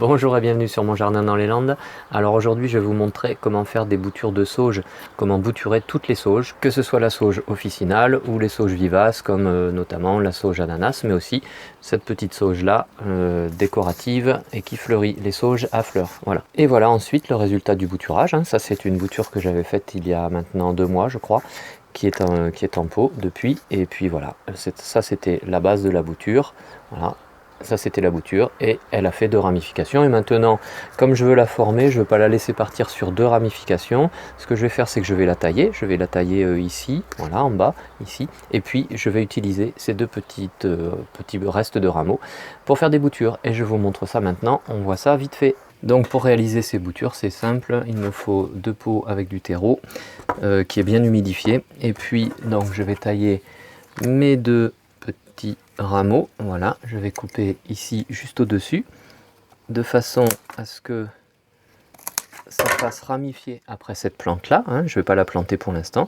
Bonjour et bienvenue sur mon jardin dans les Landes. Alors aujourd'hui je vais vous montrer comment faire des boutures de sauge, comment bouturer toutes les sauges, que ce soit la sauge officinale ou les sauges vivaces comme notamment la sauge ananas, mais aussi cette petite sauge là décorative et qui fleurit, les sauges à fleurs. Voilà. Et voilà ensuite le résultat du bouturage, hein. Ça c'est une bouture que j'avais faite il y a maintenant 2 mois je crois, qui est en pot depuis, et puis voilà, ça c'était la base de la bouture, voilà. Ça c'était la bouture et elle a fait 2 ramifications, et maintenant comme je veux la former, je ne veux pas la laisser partir sur 2 ramifications. Ce que je vais faire, c'est que je vais la tailler ici, voilà, en bas ici, et puis je vais utiliser ces 2 petits restes de rameaux pour faire des boutures, et je vous montre ça maintenant. On voit ça vite fait. Donc pour réaliser ces boutures, c'est simple, il me faut 2 pots avec du terreau qui est bien humidifié, et puis donc je vais tailler mes 2 petits rameaux, voilà, je vais couper ici juste au dessus de façon à ce que ça fasse ramifier après cette plante là, hein. Je ne vais pas la planter pour l'instant.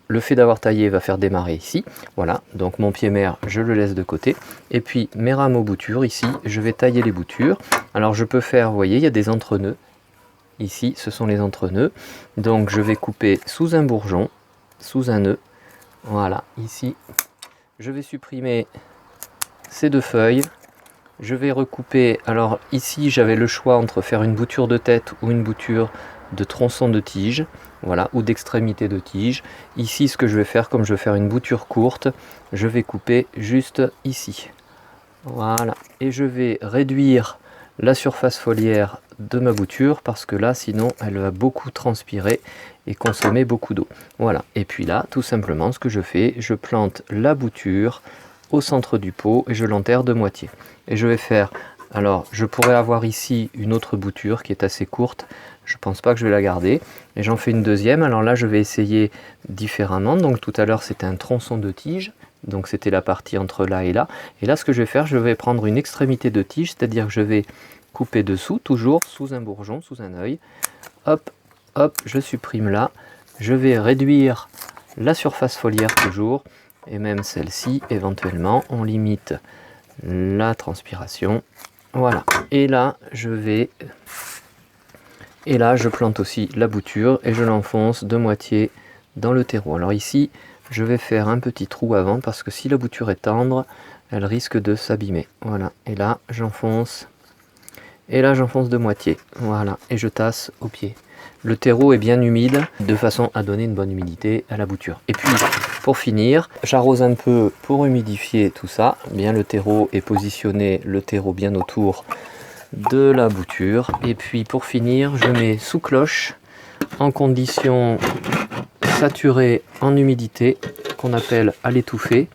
Le fait d'avoir taillé va faire démarrer ici, voilà, donc mon pied mère je le laisse de côté, et puis mes rameaux boutures ici, je vais tailler les boutures. Alors je peux faire, vous voyez, il y a des entre-nœuds ici, ce sont les entre-nœuds, donc je vais couper sous un bourgeon, sous un nœud, voilà, ici je vais supprimer ces 2 feuilles, je vais recouper. Alors ici j'avais le choix entre faire une bouture de tête ou une bouture de tronçon de tige, voilà, ou d'extrémité de tige. Ici ce que je vais faire, comme je vais faire une bouture courte, je vais couper juste ici, voilà, et je vais réduire la surface foliaire de ma bouture parce que là sinon elle va beaucoup transpirer et consommer beaucoup d'eau, voilà. Et puis là tout simplement ce que je fais, je plante la bouture au centre du pot et je l'enterre de moitié, et je vais faire, alors je pourrais avoir ici une autre bouture qui est assez courte, je pense pas que je vais la garder, et j'en fais une deuxième. Alors là je vais essayer différemment, donc tout à l'heure c'était un tronçon de tige, donc c'était la partie entre là, et là ce que je vais faire, je vais prendre une extrémité de tige, c'est à dire que je vais couper dessous, toujours sous un bourgeon, sous un œil, hop hop, je supprime là, je vais réduire la surface foliaire toujours, et même celle-ci éventuellement, on limite la transpiration, voilà. Et là je plante aussi la bouture et je l'enfonce de moitié dans le terreau. Alors ici je vais faire un petit trou avant parce que si la bouture est tendre, elle risque de s'abîmer, voilà. Et là j'enfonce, de moitié, voilà, et je tasse au pied. Le terreau est bien humide de façon à donner une bonne humidité à la bouture. Et puis pour finir, j'arrose un peu pour humidifier tout ça. Bien, le terreau est positionné, le terreau bien autour de la bouture. Et puis pour finir, je mets sous cloche en condition saturée en humidité, qu'on appelle à l'étouffer.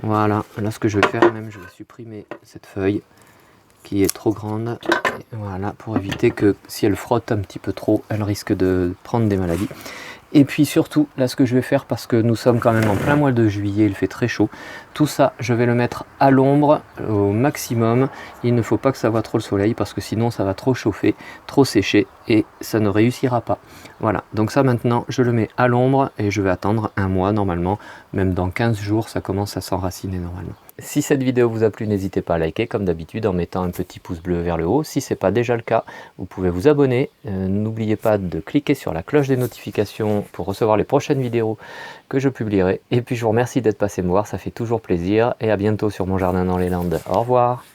Voilà, là ce que je vais faire, même je vais supprimer cette feuille qui est trop grande, voilà, pour éviter que si elle frotte un petit peu trop, elle risque de prendre des maladies. Et puis surtout, là ce que je vais faire, parce que nous sommes quand même en plein mois de juillet, il fait très chaud, tout ça je vais le mettre à l'ombre au maximum. Il ne faut pas que ça voie trop le soleil parce que sinon ça va trop chauffer, trop sécher et ça ne réussira pas. Voilà, donc ça maintenant je le mets à l'ombre et je vais attendre 1 mois normalement, même dans 15 jours ça commence à s'enraciner normalement. Si cette vidéo vous a plu, n'hésitez pas à liker comme d'habitude en mettant un petit pouce bleu vers le haut. Si ce n'est pas déjà le cas, vous pouvez vous abonner. N'oubliez pas de cliquer sur la cloche des notifications pour recevoir les prochaines vidéos que je publierai. Et puis je vous remercie d'être passé me voir, ça fait toujours plaisir. Et à bientôt sur mon jardin dans les Landes. Au revoir.